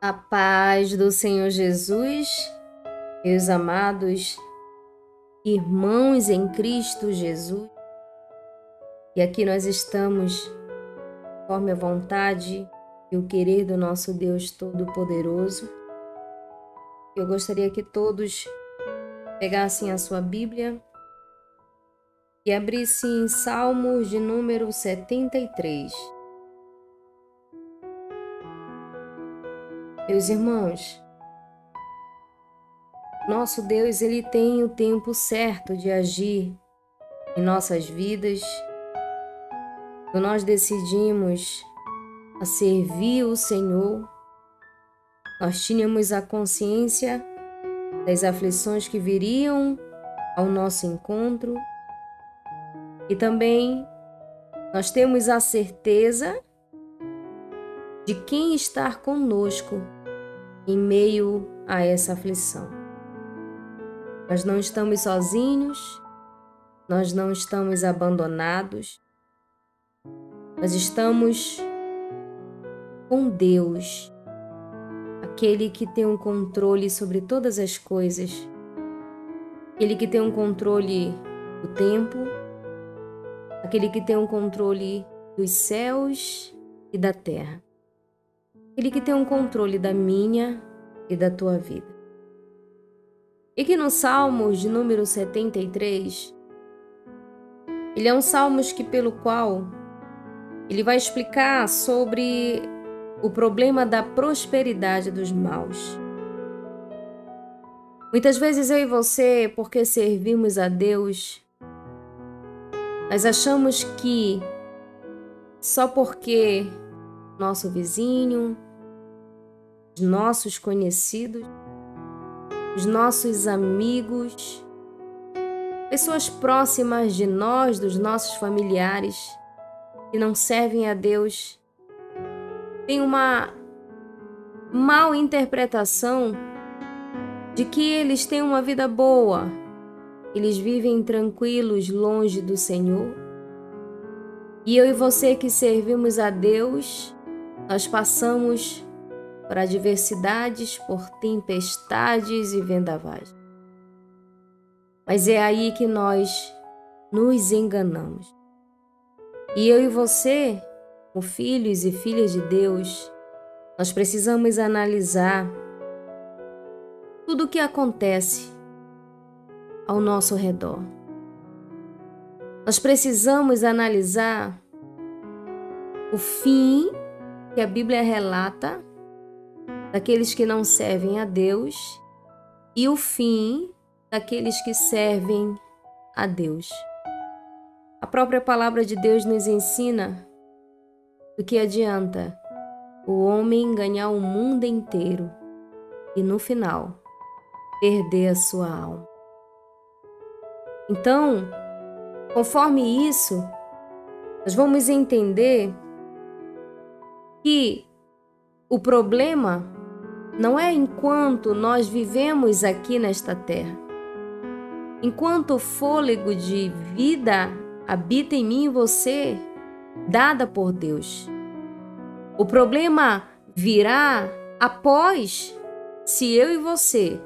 A paz do Senhor Jesus, meus amados irmãos em Cristo Jesus. E aqui nós estamos, conforme a vontade e o querer do nosso Deus Todo-Poderoso. Eu gostaria que todos pegassem a sua Bíblia e abrissem em Salmos de número 73. Meus irmãos, nosso Deus, Ele tem o tempo certo de agir em nossas vidas. Quando nós decidimos a servir o Senhor, nós tínhamos a consciência das aflições que viriam ao nosso encontro e também nós temos a certeza de quem está conosco em meio a essa aflição. Nós não estamos sozinhos, nós não estamos abandonados, nós estamos com Deus, aquele que tem um controle sobre todas as coisas, aquele que tem um controle do tempo, aquele que tem um controle dos céus e da terra, aquele que tem um controle da minha e da tua vida. E que no Salmos de número 73, ele é um Salmos pelo qual ele vai explicar sobre o problema da prosperidade dos maus. Muitas vezes eu e você, porque servimos a Deus, nós achamos que só porque nosso vizinho, os nossos conhecidos, os nossos amigos, pessoas próximas de nós, dos nossos familiares, que não servem a Deus, têm uma mal interpretação de que eles têm uma vida boa, eles vivem tranquilos longe do Senhor. E eu e você que servimos a Deus, nós passamos por adversidades, por tempestades e vendavais. Mas é aí que nós nos enganamos. E eu e você, como filhos e filhas de Deus, nós precisamos analisar tudo o que acontece ao nosso redor. Nós precisamos analisar o fim que a Bíblia relata daqueles que não servem a Deus e o fim daqueles que servem a Deus. A própria palavra de Deus nos ensina do que adianta o homem ganhar o mundo inteiro e no final perder a sua alma. Então, conforme isso, nós vamos entender que o problema não é enquanto nós vivemos aqui nesta terra. Enquanto o fôlego de vida habita em mim e você, dada por Deus. O problema virá após, se eu e você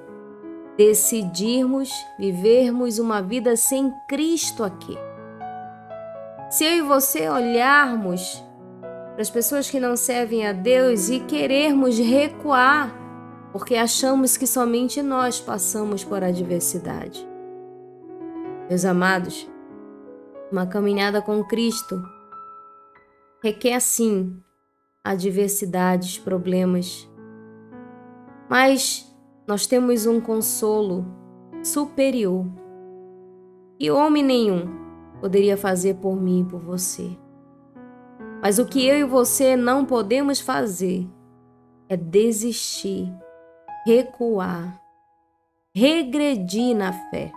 decidirmos vivermos uma vida sem Cristo aqui. Se eu e você olharmos para as pessoas que não servem a Deus e querermos recuar, porque achamos que somente nós passamos por adversidade. Meus amados, uma caminhada com Cristo requer sim adversidades, problemas, mas nós temos um consolo superior que homem nenhum poderia fazer por mim e por você. Mas o que eu e você não podemos fazer é desistir, recuar, regredir na fé.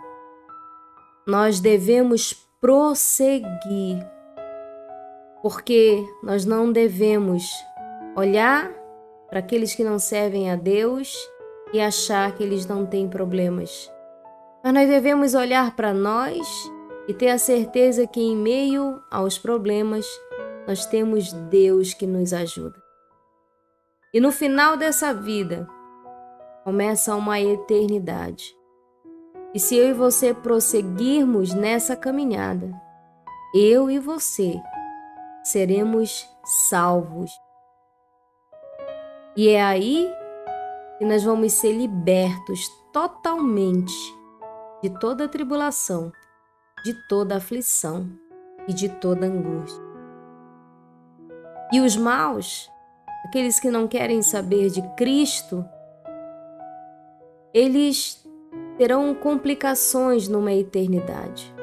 Nós devemos prosseguir, porque nós não devemos olhar para aqueles que não servem a Deus e achar que eles não têm problemas. Mas nós devemos olhar para nós e ter a certeza que em meio aos problemas nós temos Deus que nos ajuda. E no final dessa vida, começa uma eternidade. E se eu e você prosseguirmos nessa caminhada, eu e você seremos salvos. E é aí que nós vamos ser libertos totalmente de toda tribulação, de toda aflição e de toda angústia. E os maus, aqueles que não querem saber de Cristo, eles terão complicações numa eternidade.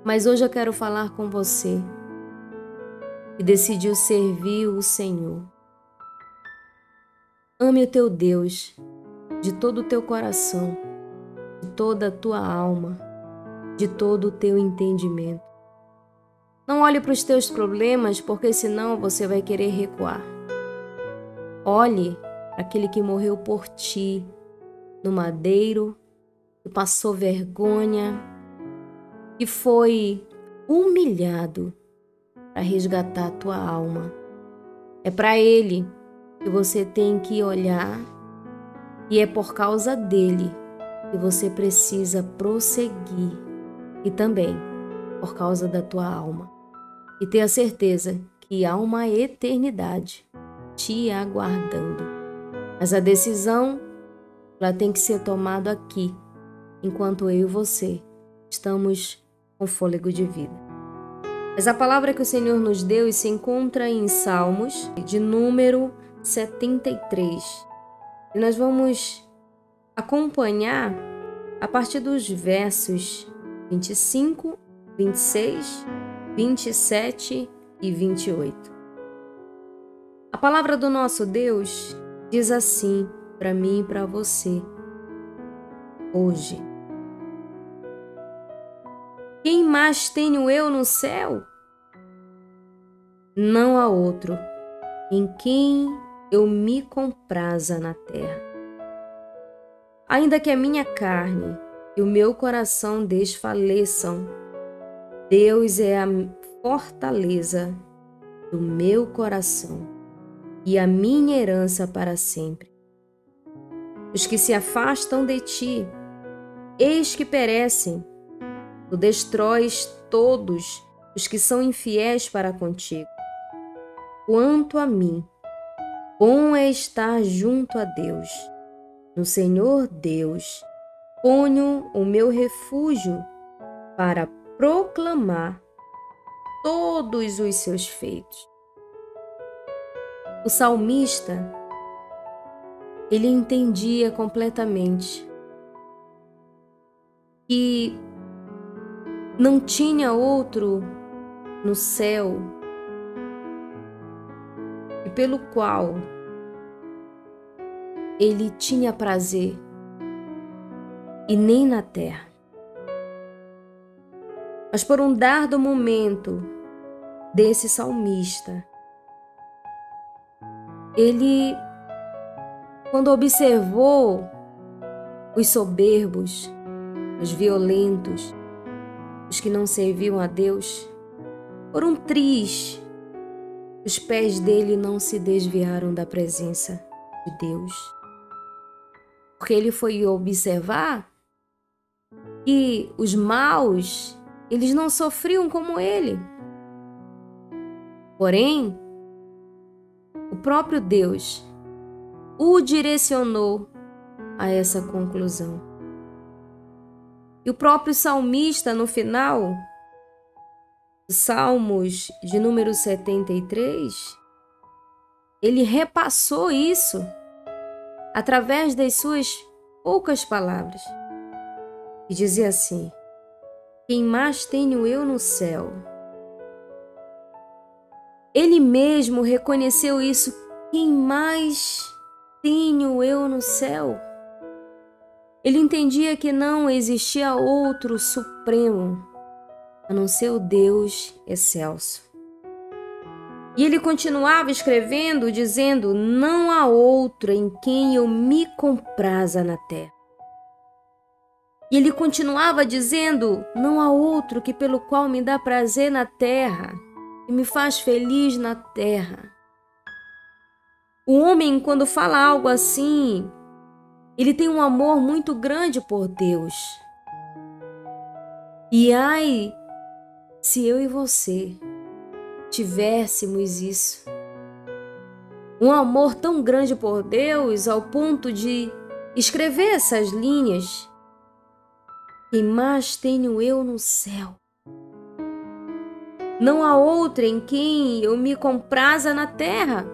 Mas hoje eu quero falar com você que decidiu servir o Senhor. Ame o teu Deus de todo o teu coração, de toda a tua alma, de todo o teu entendimento. Não olhe para os teus problemas, porque senão você vai querer recuar. Olhe para aquele que morreu por ti no madeiro, que passou vergonha, que foi humilhado para resgatar a tua alma. É para ele que você tem que olhar e é por causa dele que você precisa prosseguir e também por causa da tua alma. E tenha certeza que há uma eternidade te aguardando. Mas a decisão ela tem que ser tomada aqui, enquanto eu e você estamos com fôlego de vida. Mas a palavra que o Senhor nos deu se encontra em Salmos, de número 73. E nós vamos acompanhar a partir dos versos 25, 26, 27 e 28. A palavra do nosso Deus diz assim para mim e para você hoje: quem mais tenho eu no céu? Não há outro em quem eu me compraza na terra. Ainda que a minha carne e o meu coração desfaleçam, Deus é a fortaleza do meu coração e a minha herança para sempre. Os que se afastam de ti, eis que perecem. Tu destróis todos os que são infiéis para contigo. Quanto a mim, bom é estar junto a Deus. No Senhor Deus, ponho o meu refúgio para proclamar todos os seus feitos. O salmista, ele entendia completamente que não tinha outro no céu e pelo qual ele tinha prazer, e nem na terra. Mas por um dardo momento desse salmista, ele, quando observou os soberbos, os violentos, os que não serviam a Deus, foram tristes. Os pés dele não se desviaram da presença de Deus. Porque ele foi observar que os maus, eles não sofriam como ele. Porém, o próprio Deus o direcionou a essa conclusão. E o próprio salmista, no final, Salmos de número 73, ele repassou isso através das suas poucas palavras. E dizia assim: quem mais tenho eu no céu? Ele mesmo reconheceu isso. Quem mais tenho eu no céu? Ele entendia que não existia outro supremo a não ser o Deus excelso. E ele continuava escrevendo, dizendo: não há outro em quem eu me compraza na terra. E ele continuava dizendo: não há outro que pelo qual me dá prazer na terra, que me faz feliz na terra. O homem, quando fala algo assim, ele tem um amor muito grande por Deus. E ai, se eu e você tivéssemos isso, um amor tão grande por Deus ao ponto de escrever essas linhas: quem mais tenho eu no céu? Não há outra em quem eu me compraza na terra.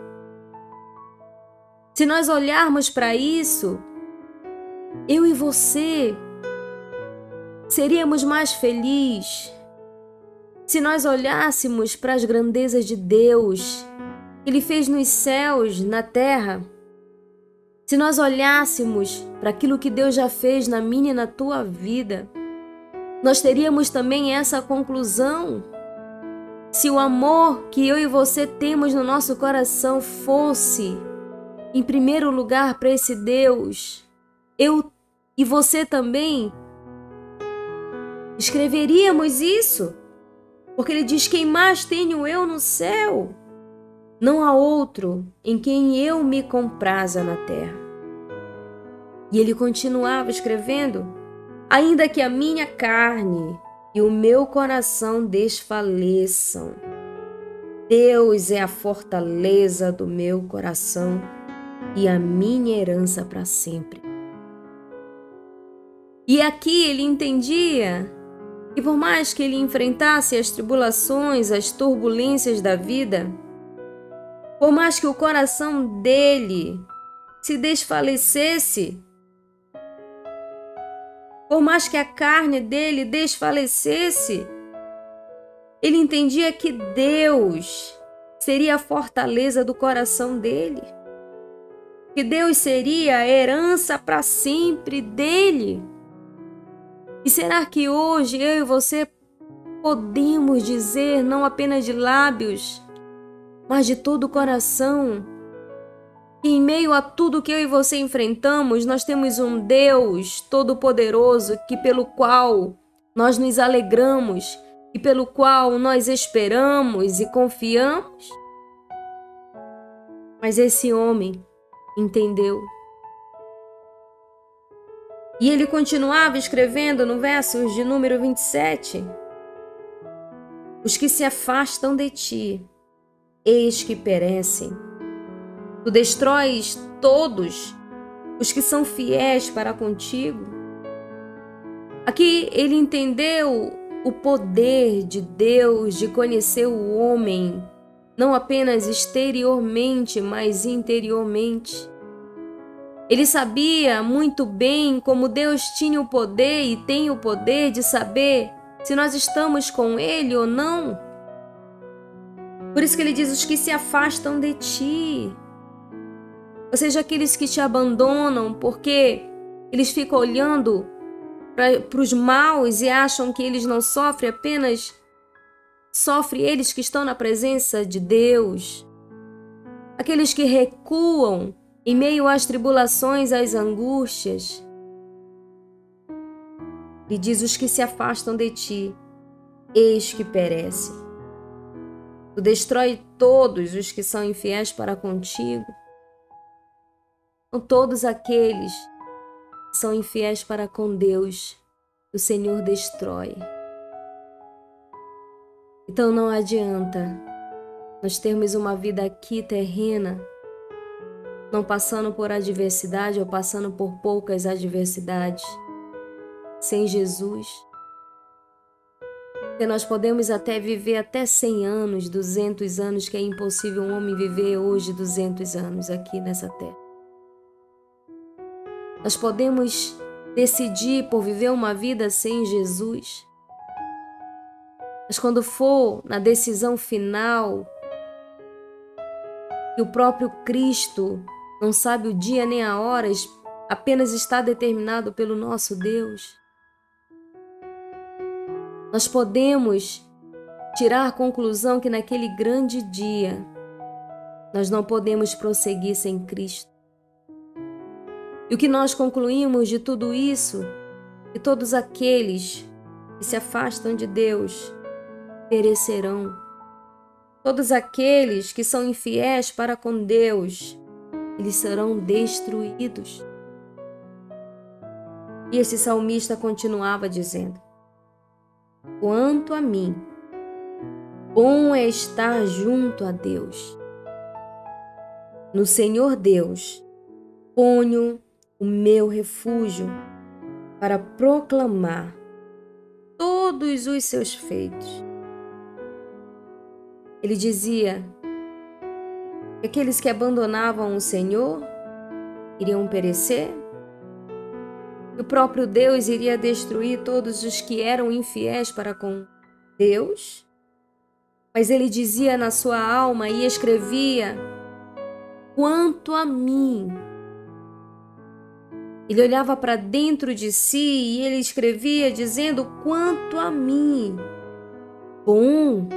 Se nós olharmos para isso, eu e você seríamos mais felizes se nós olhássemos para as grandezas de Deus que Ele fez nos céus, na terra. Se nós olhássemos para aquilo que Deus já fez na minha e na tua vida, nós teríamos também essa conclusão. Se o amor que eu e você temos no nosso coração fosse, em primeiro lugar, para esse Deus, eu e você também escreveríamos isso, porque Ele diz: quem mais tenho eu no céu? Não há outro em quem eu me compraza na terra. E ele continuava escrevendo: ainda que a minha carne e o meu coração desfaleçam, Deus é a fortaleza do meu coração e a minha herança para sempre. E aqui ele entendia que por mais que ele enfrentasse as tribulações, as turbulências da vida, por mais que o coração dele se desfalecesse, por mais que a carne dele desfalecesse, ele entendia que Deus seria a fortaleza do coração dele, que Deus seria a herança para sempre dele. E será que hoje eu e você podemos dizer, não apenas de lábios, mas de todo o coração, que em meio a tudo que eu e você enfrentamos, nós temos um Deus todo-poderoso pelo qual nós nos alegramos e pelo qual nós esperamos e confiamos? Mas esse homem entendeu. E ele continuava escrevendo no verso de número 27: os que se afastam de ti, eis que perecem. Tu destróis todos os que são fiéis para contigo. Aqui ele entendeu o poder de Deus de conhecer o homem, não apenas exteriormente, mas interiormente. Ele sabia muito bem como Deus tinha o poder e tem o poder de saber se nós estamos com Ele ou não. Por isso que ele diz: os que se afastam de ti. Ou seja, aqueles que te abandonam porque eles ficam olhando para os maus e acham que eles não sofrem, apenas sofrem eles que estão na presença de Deus. Aqueles que recuam em meio às tribulações, às angústias. Ele diz: os que se afastam de ti, eis que perecem. Tu destrói todos os que são infiéis para contigo. São todos aqueles que são infiéis para com Deus, o Senhor destrói. Então não adianta nós termos uma vida aqui terrena, não passando por adversidade ou passando por poucas adversidades, sem Jesus. Porque nós podemos até viver até 100 anos, 200 anos, que é impossível um homem viver hoje 200 anos aqui nessa terra. Nós podemos decidir por viver uma vida sem Jesus. Mas quando for na decisão final, que o próprio Cristo não sabe o dia nem a hora, apenas está determinado pelo nosso Deus, nós podemos tirar a conclusão que naquele grande dia nós não podemos prosseguir sem Cristo. E o que nós concluímos de tudo isso, que todos aqueles que se afastam de Deus perecerão. Todos aqueles que são infiéis para com Deus eles serão destruídos. E esse salmista continuava dizendo: quanto a mim, bom é estar junto a Deus. No Senhor Deus, ponho o meu refúgio para proclamar todos os seus feitos. Ele dizia que aqueles que abandonavam o Senhor iriam perecer, que o próprio Deus iria destruir todos os que eram infiéis para com Deus. Mas ele dizia na sua alma e escrevia: quanto a mim. Ele olhava para dentro de si e ele escrevia dizendo: quanto a mim, bom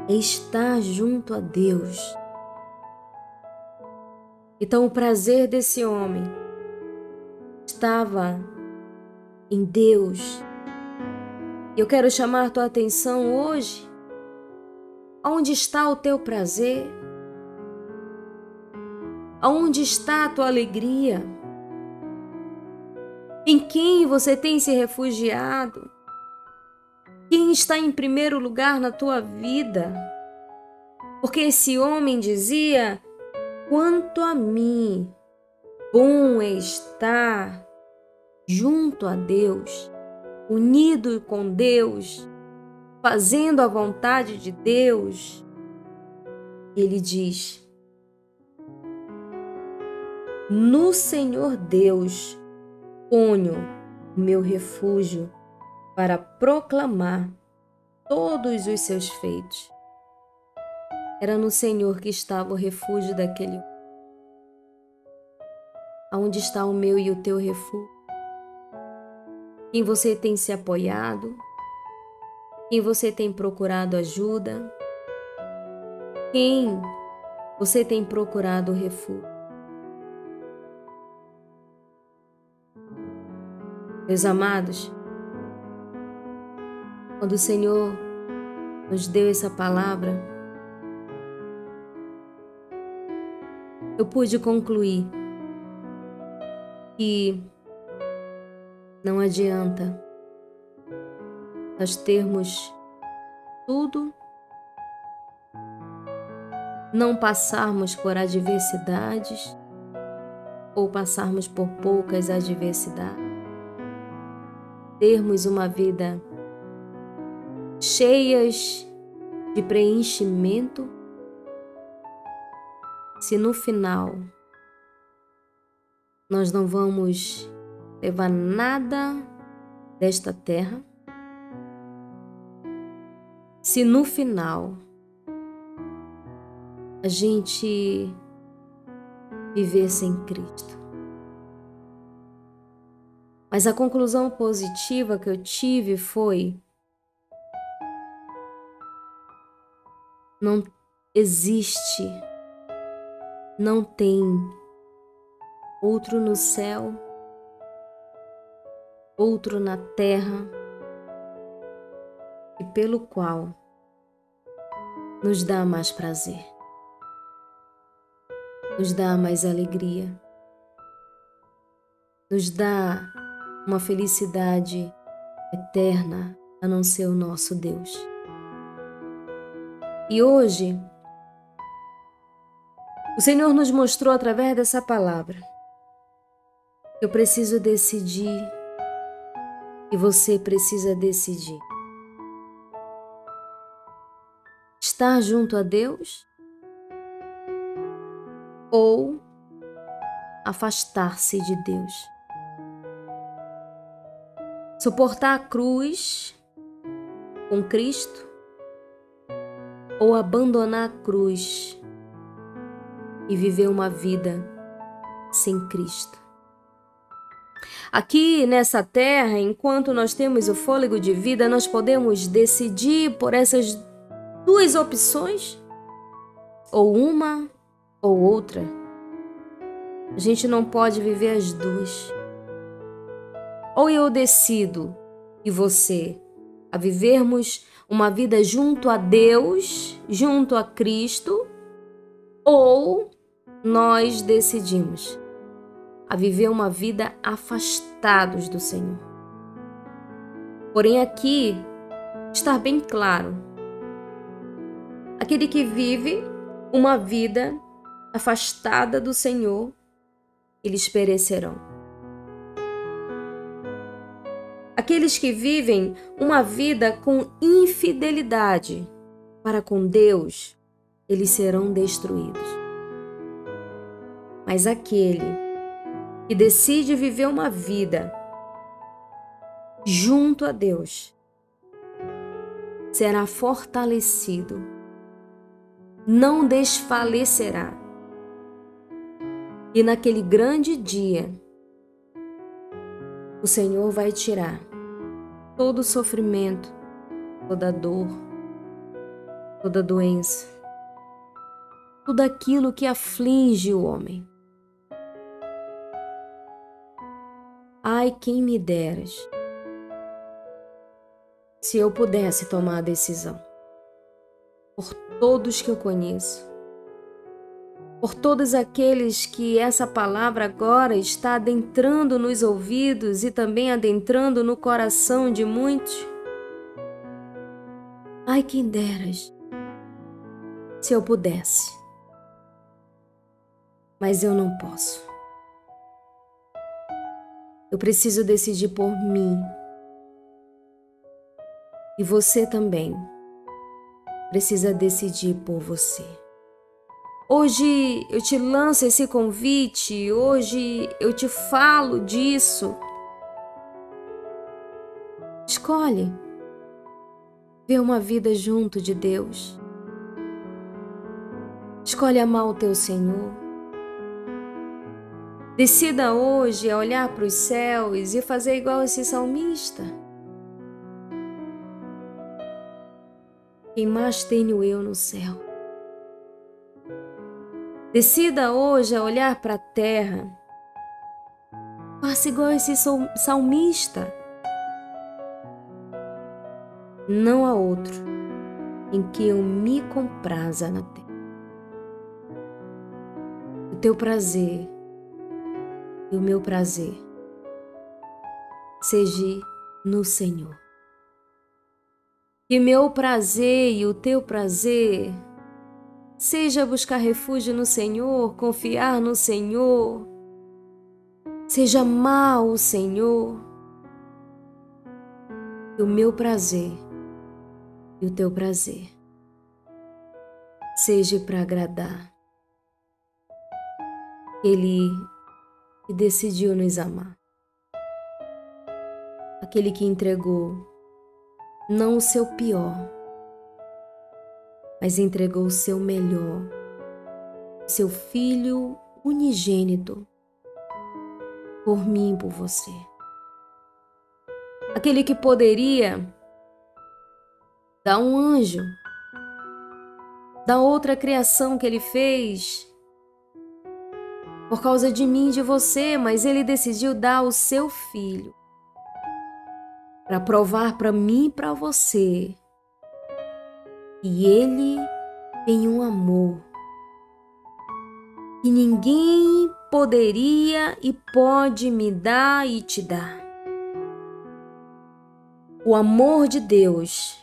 é estar junto a Deus. Então o prazer desse homem estava em Deus. Eu quero chamar tua atenção hoje. Onde está o teu prazer? Aonde está a tua alegria? Em quem você tem se refugiado? Quem está em primeiro lugar na tua vida? Porque esse homem dizia: quanto a mim, bom é estar junto a Deus, unido com Deus, fazendo a vontade de Deus. Ele diz: no Senhor Deus ponho o meu refúgio para proclamar todos os seus feitos. Era no Senhor que estava o refúgio daquele homem. Aonde está o meu e o teu refúgio? Quem você tem se apoiado? Quem você tem procurado ajuda? Quem você tem procurado refúgio? Meus amados, quando o Senhor nos deu essa palavra, eu pude concluir que não adianta nós termos tudo, não passarmos por adversidades ou passarmos por poucas adversidades, termos uma vida cheias de preenchimento, se no final nós não vamos levar nada desta terra, se no final a gente viver sem Cristo. Mas a conclusão positiva que eu tive foi: não existe, não tem outro no céu, outro na terra, e pelo qual nos dá mais prazer, nos dá mais alegria, nos dá uma felicidade eterna, a não ser o nosso Deus. E hoje, o Senhor nos mostrou através dessa palavra que eu preciso decidir e você precisa decidir. Estar junto a Deus ou afastar-se de Deus. Suportar a cruz com Cristo ou abandonar a cruz e viver uma vida sem Cristo. Aqui nessa terra, enquanto nós temos o fôlego de vida, nós podemos decidir por essas duas opções, ou uma ou outra. A gente não pode viver as duas. Ou eu decido, e você, a vivermos uma vida junto a Deus, junto a Cristo, ou nós decidimos a viver uma vida afastados do Senhor. Porém, aqui está bem claro: aquele que vive uma vida afastada do Senhor, eles perecerão. Aqueles que vivem uma vida com infidelidade para com Deus, eles serão destruídos. Mas aquele que decide viver uma vida junto a Deus será fortalecido, não desfalecerá. E naquele grande dia, o Senhor vai tirar todo o sofrimento, toda a dor, toda a doença, tudo aquilo que aflige o homem. Ai, quem me deras se eu pudesse tomar a decisão por todos que eu conheço, por todos aqueles que essa palavra agora está adentrando nos ouvidos e também adentrando no coração de muitos. Ai, quem deras se eu pudesse, mas eu não posso. Eu preciso decidir por mim. E você também precisa decidir por você. Hoje eu te lanço esse convite, hoje eu te falo disso. Escolhe ver uma vida junto de Deus. Escolhe amar o teu Senhor. Decida hoje a olhar para os céus e fazer igual esse salmista. Quem mais tenho eu no céu? Decida hoje a olhar para a terra. Faça igual esse salmista. Não há outro em que eu me compraza na terra. O teu prazer e o meu prazer seja no Senhor. Que meu prazer e o teu prazer seja buscar refúgio no Senhor, confiar no Senhor, seja amar o Senhor. Que o meu prazer e o teu prazer seja para agradar Ele que decidiu nos amar, aquele que entregou não o seu pior, mas entregou o seu melhor, seu Filho unigênito, por mim e por você. Aquele que poderia dar um anjo, da outra criação que Ele fez, por causa de mim e de você, mas Ele decidiu dar o seu Filho para provar para mim e para você que Ele tem um amor que ninguém poderia e pode me dar e te dar. O amor de Deus,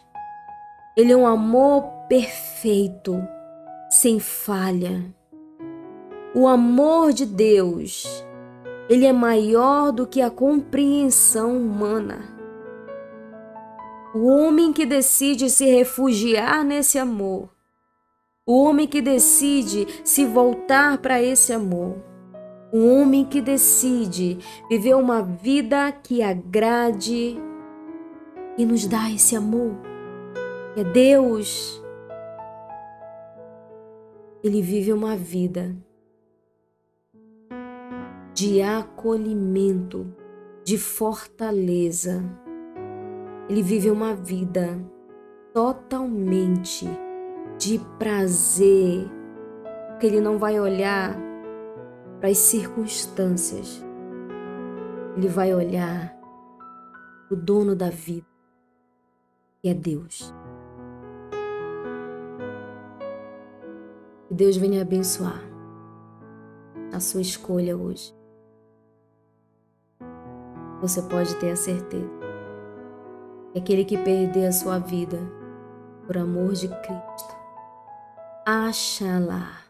Ele é um amor perfeito, sem falha. O amor de Deus, Ele é maior do que a compreensão humana. O homem que decide se refugiar nesse amor, o homem que decide se voltar para esse amor, o homem que decide viver uma vida que agrade e nos dá esse amor, é Deus. Ele vive uma vida de acolhimento, de fortaleza. Ele vive uma vida totalmente de prazer, porque Ele não vai olhar para as circunstâncias. Ele vai olhar para o dono da vida, que é Deus. Que Deus venha abençoar a sua escolha hoje. Você pode ter a certeza que aquele que perder a sua vida por amor de Cristo, acha lá.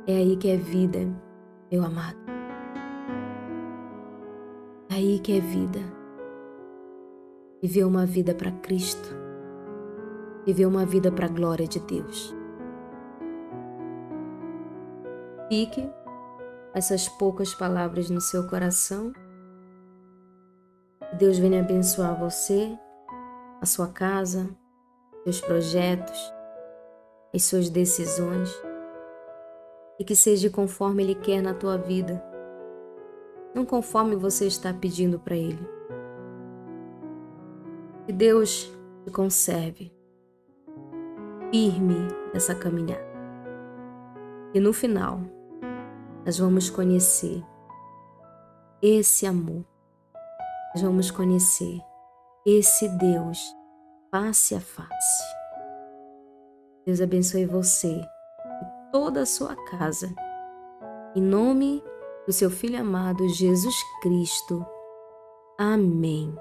É aí que é vida, meu amado. É aí que é vida. Viver uma vida para Cristo. Viver uma vida para a glória de Deus. Fique essas poucas palavras no seu coração. Deus venha abençoar você, a sua casa, seus projetos, as suas decisões, e que seja conforme Ele quer na tua vida, não conforme você está pedindo para Ele. Que Deus te conserve firme nessa caminhada. E no final, nós vamos conhecer esse amor, nós vamos conhecer esse Deus face a face. Deus abençoe você e toda a sua casa. Em nome do seu Filho amado Jesus Cristo. Amém.